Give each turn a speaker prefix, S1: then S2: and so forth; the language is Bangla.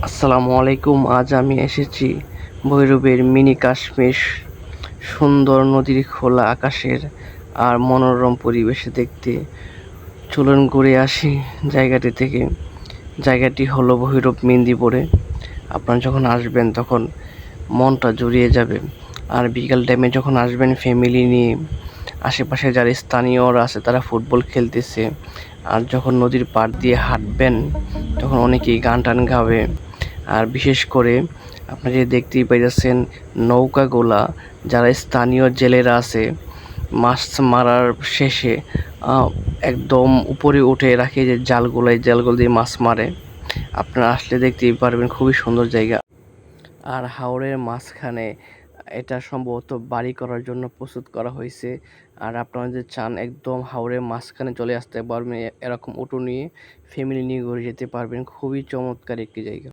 S1: আসসালামু আলাইকুম। আজ আমি এসেছি ভৈরবের মিনি কাশ্মীর। সুন্দর নদীর, খোলা আকাশের আর মনোরম পরিবেশে দেখতে। চলুন ঘুরে আসি জায়গাটি থেকে। জায়গাটি হলো ভৈরব মেদিনীপুরে। আপনারা যখন আসবেন তখন মনটা জুড়িয়ে যাবে। আর বিকাল টাইমে যখন আসবেন ফ্যামিলি নিয়ে, আশেপাশে যারা স্থানীয়রা আছে তারা ফুটবল খেলতেছে। আর যখন নদীর পাড় দিয়ে হাঁটবেন তখন অনেকেই গান টান গাবে। আর বিশেষ করে আপনারা যে দেখতেই পাইতেছেন নৌকাগুলা, যারা স্থানীয় জেলেরা আছে মাছ মারার শেষে একদম উপরে উঠে রাখে যে জালগুলো, এই জালগুলো দিয়ে মাছ মারে। আপনারা আসলে দেখতেই পারবেন, খুবই সুন্দর জায়গা। আর হাওরের মাঝখানে এটা সম্ভবত বাড়ি করার জন্য প্রস্তুত করা হয়েছে। আর আপনারা যদি চান একদম হাওরের মাঝখানে চলে আসতে পারবেন, এরকম অটো নিয়ে ফ্যামিলি নিয়ে ঘুরে যেতে পারবেন। খুবই চমৎকার একটি জায়গা।